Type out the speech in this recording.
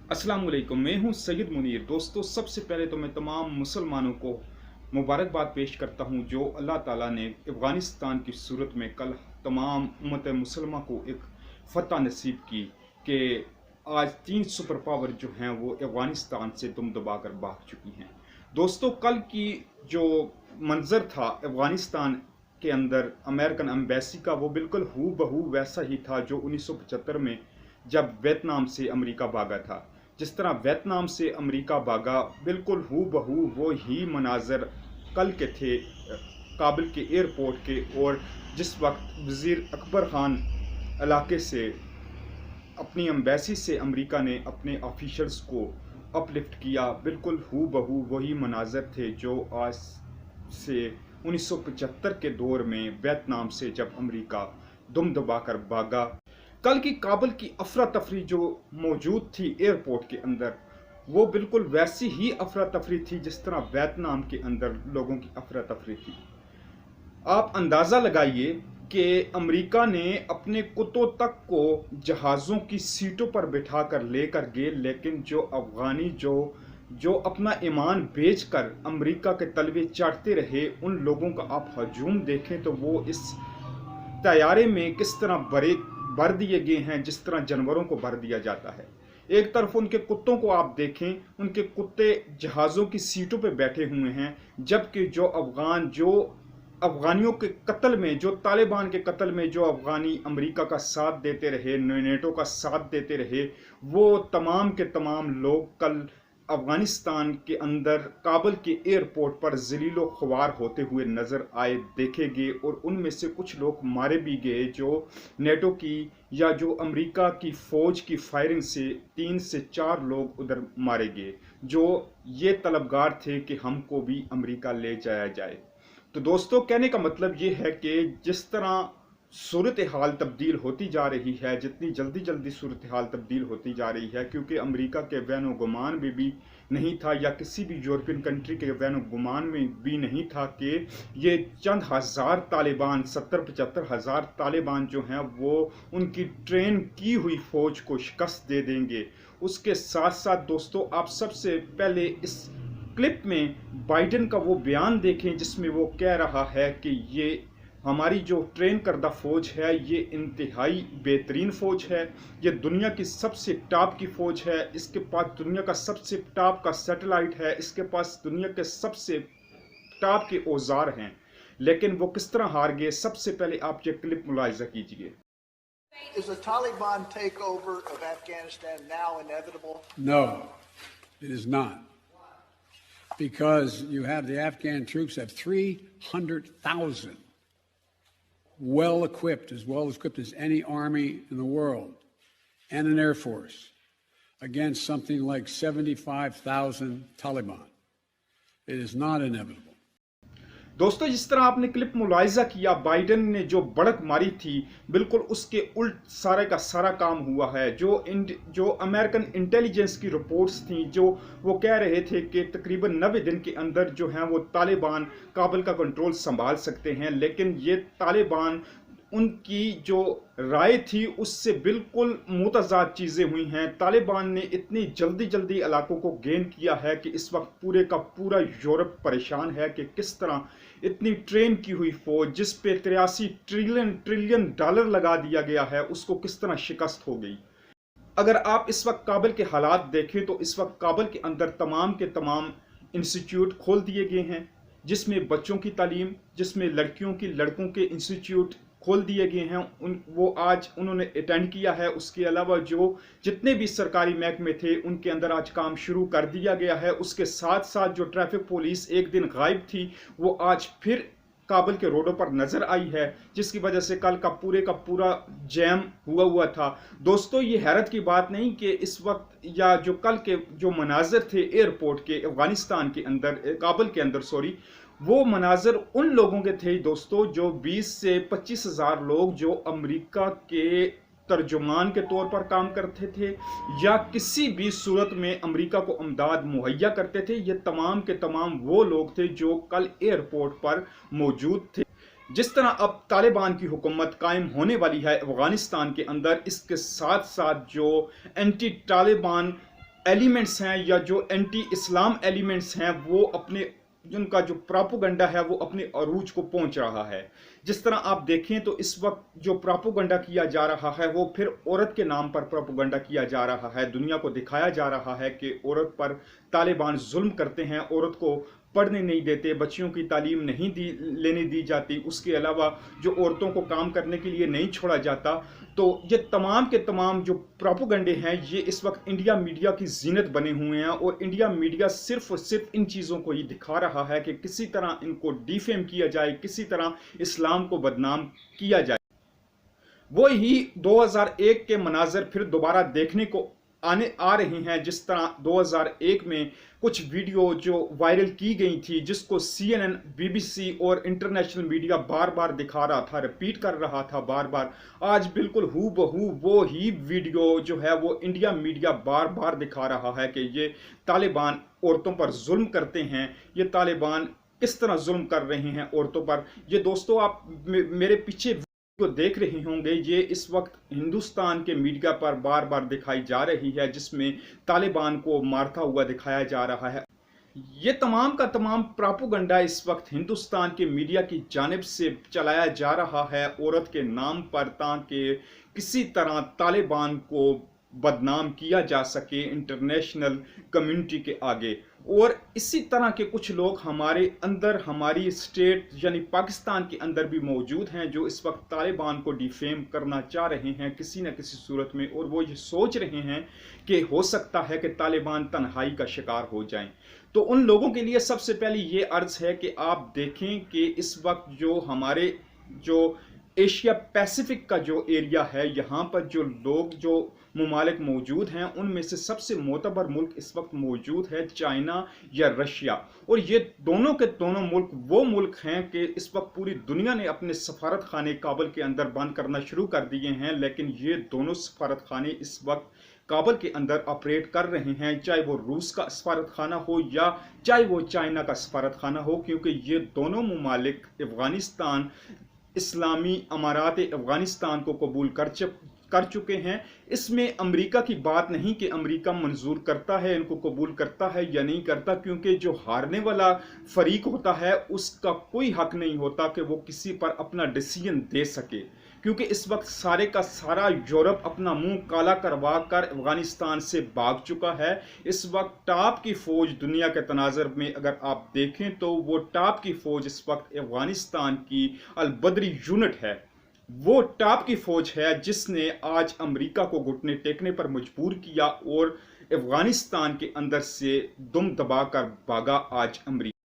अस्सलाम वालेकुम। मैं हूं सैयद मुनीर। दोस्तों, सबसे पहले तो मैं तमाम मुसलमानों को मुबारकबाद पेश करता हूं जो अल्लाह ताला ने अफ़गानिस्तान की सूरत में कल तमाम उम्मत मुसलमा को एक फ़तह नसीब की कि आज 3 सुपर पावर जो हैं वो अफ़गानिस्तान से दुम दबा कर भाग चुकी हैं। दोस्तों, कल की जो मंज़र था अफ़गानिस्तान के अंदर अमेरिकन एम्बेसी का, वो बिल्कुल हू बहू वैसा ही था जो 1975 में जब वियतनाम से अमेरिका भागा था। जिस तरह वियतनाम से अमेरिका भागा, बिल्कुल हू बहू वो ही मनाजर कल के थे काबुल के एयरपोर्ट के। और जिस वक्त वज़ीर अकबर ख़ान इलाके से अपनी एम्बेसी से अमेरिका ने अपने ऑफिशल्स को अपलिफ्ट किया, बिल्कुल हू बहू वही मनाजर थे जो आज से 1975 के दौर में वियतनाम से जब अमेरिका दुम दबा कर भागा। कल की काबुल की अफरा तफरी जो मौजूद थी एयरपोर्ट के अंदर, वो बिल्कुल वैसी ही अफरा तफरी थी जिस तरह वियतनाम के अंदर लोगों की अफरा तफरी थी। आप अंदाज़ा लगाइए कि अमेरिका ने अपने कुत्तों तक को जहाज़ों की सीटों पर बिठा कर लेकर गए, लेकिन जो अफ़गानी जो अपना ईमान बेचकर अमेरिका के तलवे चढ़ते रहे, उन लोगों का आप हजूम देखें तो वो इस तैयारे में किस तरह भर दिए गए हैं, जिस तरह जानवरों को भर दिया जाता है। एक तरफ उनके कुत्तों को आप देखें, उनके कुत्ते जहाज़ों की सीटों पर बैठे हुए हैं, जबकि जो अफगानियों के कत्ल में, जो तालिबान के कत्ल में जो अफगानी अमेरिका का साथ देते रहे, नेटो का साथ देते रहे, वो तमाम के तमाम लोग कल अफगानिस्तान के अंदर काबुल के एयरपोर्ट पर ज़लीलो ख्वार होते हुए नज़र आए, देखे गए। और उनमें से कुछ लोग मारे भी गए जो नेटो की या जो अमेरिका की फ़ौज की फायरिंग से 3 से 4 लोग उधर मारे गए, जो ये तलबगार थे कि हमको भी अमेरिका ले जाया जाए। तो दोस्तों, कहने का मतलब ये है कि जिस तरह सूरत हाल तब्दील होती जा रही है, जितनी जल्दी जल्दी सूरत हाल तब्दील होती जा रही है, क्योंकि अमेरिका के वैन गुमान में भी नहीं था या किसी भी यूरोपियन कंट्री के वैन गुमान में भी नहीं था कि ये चंद हज़ार तालिबान, 70-75 हज़ार तालिबान जो हैं वो उनकी ट्रेन की हुई फ़ौज को शिकस्त दे देंगे। उसके साथ साथ दोस्तों, आप सबसे पहले इस क्लिप में बाइडेन का वो बयान देखें जिसमें वो कह रहा है कि ये हमारी जो ट्रेन करदा फ़ौज है ये इंतहाई बेहतरीन फ़ौज है, ये दुनिया की सबसे टॉप की फ़ौज है, इसके पास दुनिया का सबसे टॉप का सैटेलाइट है, इसके पास दुनिया के सबसे टॉप के औजार हैं। लेकिन वो किस तरह हार गए, सबसे पहले आप ये क्लिप मुलाहिजा कीजिए। Is the Taliban takeover of Afghanistan now inevitable? No, it is not. Because you have the Afghan troops have 300,000 well equipped as any army in the world, and an air force against something like 75,000 Taliban. It is not inevitable. दोस्तों, जिस तरह आपने clip मुलाहिजा किया, Biden ने जो बढ़त मारी थी, बिल्कुल उसके उल्ट सारे का सारा काम हुआ है। जो अमेरिकन इंटेलिजेंस की रिपोर्ट्स थी, जो वो कह रहे थे कि तकरीबन 90 दिन के अंदर जो हैं वो तालिबान काबुल का कंट्रोल संभाल सकते हैं, लेकिन ये तालिबान, उनकी जो राय थी उससे बिल्कुल मुतज़ाद चीज़ें हुई हैं। तालिबान ने इतनी जल्दी इलाकों को गेन किया है कि इस वक्त पूरे का पूरा यूरोप परेशान है कि किस तरह इतनी ट्रेन की हुई फ़ौज, जिस पे 83 ट्रिलियन डॉलर लगा दिया गया है, उसको किस तरह शिकस्त हो गई। अगर आप इस वक्त काबुल के हालात देखें तो इस वक्त काबुल के अंदर तमाम के तमाम इंस्टीट्यूट खोल दिए गए हैं, जिसमें बच्चों की तालीम, जिसमें लड़कियों की लड़कों के इंस्टीट्यूट खोल दिए गए हैं। वो आज उन्होंने अटेंड किया है। उसके अलावा जो जितने भी सरकारी महकमे थे उनके अंदर आज काम शुरू कर दिया गया है। उसके साथ साथ जो ट्रैफिक पुलिस एक दिन गायब थी, वो आज फिर काबुल के रोडों पर नजर आई है, जिसकी वजह से कल का पूरा जैम हुआ था। दोस्तों, ये हैरत की बात नहीं कि इस वक्त या जो कल के जो मनाजर थे एयरपोर्ट के अफगानिस्तान के अंदर, काबुल के अंदर सॉरी, वो मनाजर उन लोगों के थे दोस्तों जो 20 से 25 हज़ार लोग जो अमेरिका के तर्जुमान के तौर पर काम करते थे या किसी भी सूरत में अमेरिका को अमदाद मुहैया करते थे। ये तमाम के तमाम वो लोग थे जो कल एयरपोर्ट पर मौजूद थे। जिस तरह अब तालिबान की हुकूमत कायम होने वाली है अफगानिस्तान के अंदर, इसके साथ साथ जो एंटी तालिबान एलिमेंट्स हैं या जो एंटी इस्लाम एलिमेंट्स हैं वो अपने जिनका जो प्रोपेगेंडा है वो अपने अरूज को पहुंच रहा है। जिस तरह आप देखें तो इस वक्त जो प्रोपेगेंडा किया जा रहा है वो फिर औरत के नाम पर प्रोपेगेंडा किया जा रहा है। दुनिया को दिखाया जा रहा है कि औरत पर तालिबान जुल्म करते हैं, औरत को पढ़ने नहीं देते, बच्चियों की तालीम नहीं लेने दी जाती, उसके अलावा जो औरतों को काम करने के लिए नहीं छोड़ा जाता। तो ये तमाम के तमाम जो प्रोपेगेंडे हैं ये इस वक्त इंडिया मीडिया की जीनत बने हुए हैं और इंडिया मीडिया सिर्फ और सिर्फ इन चीज़ों को ही दिखा रहा है कि किसी तरह इनको डिफेम किया जाए, किसी तरह इस्लाम को बदनाम किया जाए। वो ही 2001 के मनाजर फिर दोबारा देखने को आ रही हैं। जिस तरह 2001 में कुछ वीडियो जो वायरल की गई थी जिसको CNN, BBC और इंटरनेशनल मीडिया बार बार दिखा रहा था, रिपीट कर रहा था बार बार, आज बिल्कुल हूबहू वो ही वीडियो जो है वो इंडिया मीडिया बार बार दिखा रहा है कि ये तालिबान औरतों पर जुल्म करते हैं, ये तालिबान किस तरह जुल्म कर रहे हैं औरतों पर। ये दोस्तों आप मेरे पीछे को देख रहे होंगे, ये इस वक्त हिंदुस्तान के मीडिया पर बार बार दिखाई जा रही है जिसमें तालिबान को मारता हुआ दिखाया जा रहा है। ये तमाम का तमाम प्रोपेगेंडा इस वक्त हिंदुस्तान के मीडिया की जानिब से चलाया जा रहा है औरत के नाम पर, ताकि किसी तरह तालिबान को बदनाम किया जा सके इंटरनेशनल कम्युनिटी के आगे। और इसी तरह के कुछ लोग हमारे अंदर, हमारी स्टेट यानी पाकिस्तान के अंदर भी मौजूद हैं जो इस वक्त तालिबान को डिफेम करना चाह रहे हैं किसी न किसी सूरत में, और वो ये सोच रहे हैं कि हो सकता है कि तालिबान तन्हाई का शिकार हो जाएं। तो उन लोगों के लिए सबसे पहले ये अर्ज है कि आप देखें कि इस वक्त जो हमारे जो एशिया पैसिफिक का जो एरिया है, यहाँ पर जो लोग, जो ममालिक मौजूद हैं, उनमें से सबसे मोतबर मुल्क इस वक्त मौजूद है चाइना या रशिया। और ये दोनों के दोनों मुल्क वो मुल्क हैं कि इस वक्त पूरी दुनिया ने अपने सफारत खाने काबुल के अंदर बंद करना शुरू कर दिए हैं, लेकिन ये दोनों सफारत खाने इस वक्त काबुल के अंदर ऑपरेट कर रहे हैं, चाहे वो रूस का सफारत खाना हो या चाहे वो चाइना का सफारत खाना हो, क्योंकि ये दोनों ममालिक अफगानिस्तान, इस्लामी अमारात अफगानिस्तान को कबूल कर चुके हैं। इसमें अमेरिका की बात नहीं कि अमेरिका मंजूर करता है, इनको कबूल करता है या नहीं करता, क्योंकि जो हारने वाला फरीक होता है उसका कोई हक नहीं होता कि वो किसी पर अपना डिसीजन दे सके, क्योंकि इस वक्त सारे का सारा यूरोप अपना मुंह काला करवा कर अफगानिस्तान से भाग चुका है। इस वक्त टॉप की फौज दुनिया के तनाजर में अगर आप देखें तो वो टॉप की फौज इस वक्त अफगानिस्तान की अल-बदरी यूनिट है। वो टॉप की फौज है जिसने आज अमेरिका को घुटने टेकने पर मजबूर किया और अफगानिस्तान के अंदर से दुम दबाकर भागा आज अमेरिका।